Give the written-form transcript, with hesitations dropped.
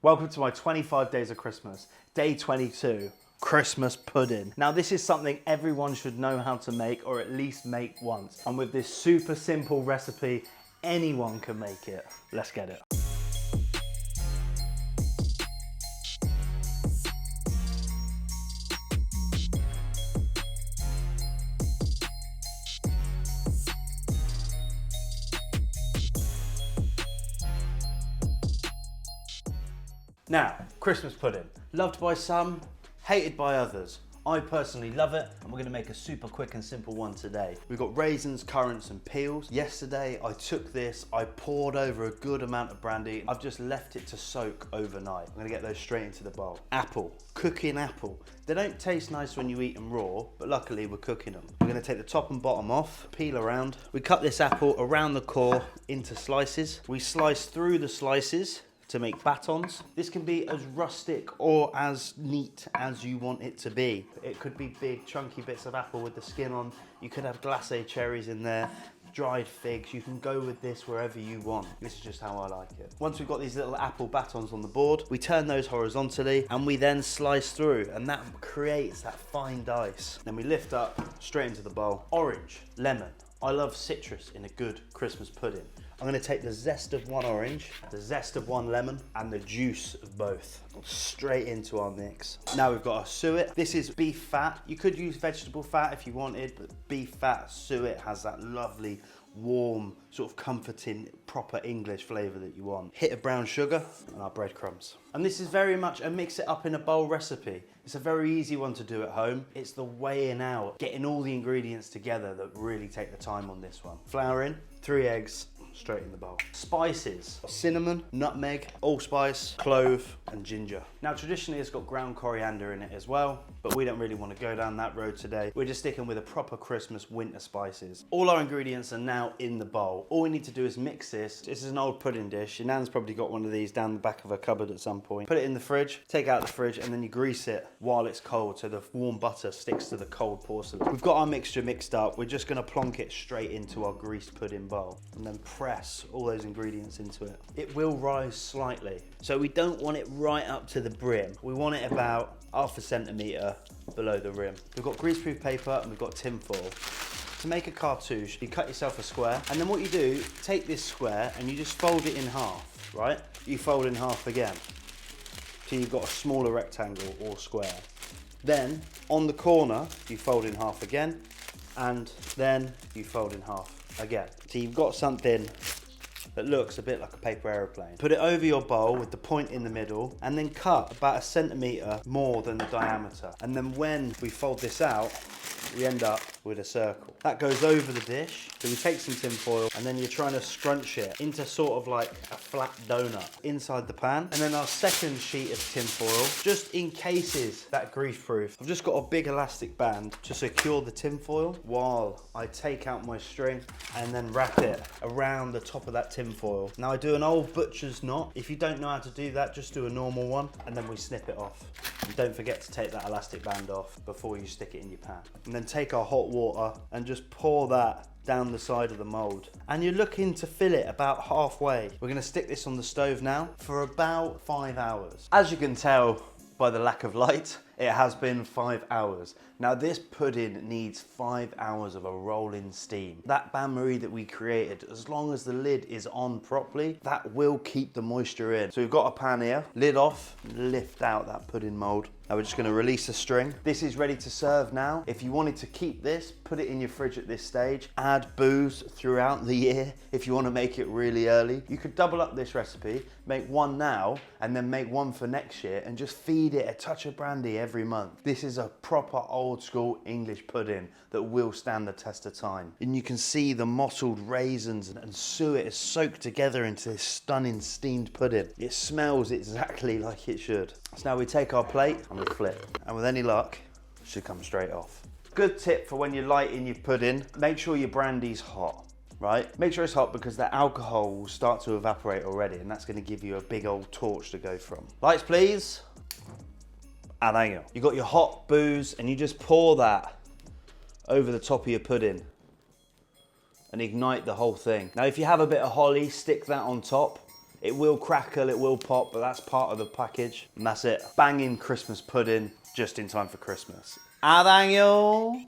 Welcome to my 25 days of Christmas, day 22, Christmas pudding. Now this is something everyone should know how to make, or at least make once. And with this super simple recipe, anyone can make it. Let's get it. Now, Christmas pudding. Loved by some, hated by others. I personally love it, and we're gonna make a super quick and simple one today. We've got raisins, currants, and peels. Yesterday, I took this, I poured over a good amount of brandy. I've just left it to soak overnight. I'm gonna get those straight into the bowl. Apple, cooking apple. They don't taste nice when you eat them raw, but luckily we're cooking them. We're gonna take the top and bottom off, peel around. We cut this apple around the core into slices. We slice through the slices to make batons. This can be as rustic or as neat as you want it to be. It could be big chunky bits of apple with the skin on. You could have glacé cherries in there, dried figs. You can go with this wherever you want. This is just how I like it. Once we've got these little apple batons on the board, we turn those horizontally and we then slice through, and that creates that fine dice. Then we lift up straight into the bowl. Orange, lemon. I love citrus in a good Christmas pudding. I'm gonna take the zest of one orange, the zest of one lemon, and the juice of both straight into our mix. Now we've got our suet. This is beef fat. You could use vegetable fat if you wanted, but beef fat suet has that lovely, warm, sort of comforting, proper English flavour that you want. Hit of brown sugar and our breadcrumbs. And this is very much a mix it up in a bowl recipe. It's a very easy one to do at home. It's the weighing out, getting all the ingredients together that really take the time on this one. Flour in, 3 eggs, straight in the bowl. Spices, cinnamon, nutmeg, allspice, clove, and ginger. Now traditionally it's got ground coriander in it as well, but we don't really want to go down that road today. We're just sticking with a proper Christmas winter spices. All our ingredients are now in the bowl. All we need to do is mix this. This is an old pudding dish. Your nan's probably got one of these down the back of her cupboard at some point. Put it in the fridge, take it out the fridge, and then you grease it while it's cold so the warm butter sticks to the cold porcelain. We've got our mixture mixed up. We're just gonna plonk it straight into our greased pudding bowl and then press all those ingredients into it. It will rise slightly, so we don't want it right up to the brim. We want it about half a centimetre below the rim. We've got greaseproof paper and we've got tin foil. To make a cartouche, you cut yourself a square, and then what you do, take this square and you just fold it in half, right? You fold in half again, till you've got a smaller rectangle or square. Then, on the corner, you fold in half again, and then you fold in half again. So you've got something that looks a bit like a paper aeroplane. Put it over your bowl with the point in the middle, and then cut about 1 centimetre more than the diameter. And then when we fold this out, we end up with a circle. That goes over the dish. So we take some tin foil, and then you're trying to scrunch it into sort of like a flat donut inside the pan. And then our second sheet of tin foil, just in cases that grease proof, I've just got a big elastic band to secure the tin foil while I take out my string and then wrap it around the top of that tin foil. Now I do an old butcher's knot. If you don't know how to do that, just do a normal one, and then we snip it off. And don't forget to take that elastic band off before you stick it in your pan. And then take our hot water and just pour that down the side of the mould. And you're looking to fill it about halfway. We're gonna stick this on the stove now for about 5 hours. As you can tell by the lack of light, it has been 5 hours. Now this pudding needs 5 hours of a rolling steam. That bain-marie that we created, as long as the lid is on properly, that will keep the moisture in. So we've got a pan here, lid off, lift out that pudding mould. Now we're just gonna release the string. This is ready to serve now. If you wanted to keep this, put it in your fridge at this stage. Add booze throughout the year if you wanna make it really early. You could double up this recipe, make one now, and then make one for next year, and just feed it a touch of brandy every month. This is a proper old school English pudding that will stand the test of time. And you can see the mottled raisins and suet is soaked together into this stunning steamed pudding. It smells exactly like it should. So now we take our plate and we flip. And with any luck, it should come straight off. Good tip for when you're lighting your pudding, make sure your brandy's hot. Right? Make sure it's hot because the alcohol will start to evaporate already, and that's going to give you a big old torch to go from. Lights please. And there you go. You got your hot booze and you just pour that over the top of your pudding and ignite the whole thing. Now if you have a bit of holly, stick that on top It will crackle, it will pop, but that's part of the package. And that's it. Banging Christmas pudding just in time for Christmas. Ah, Daniel.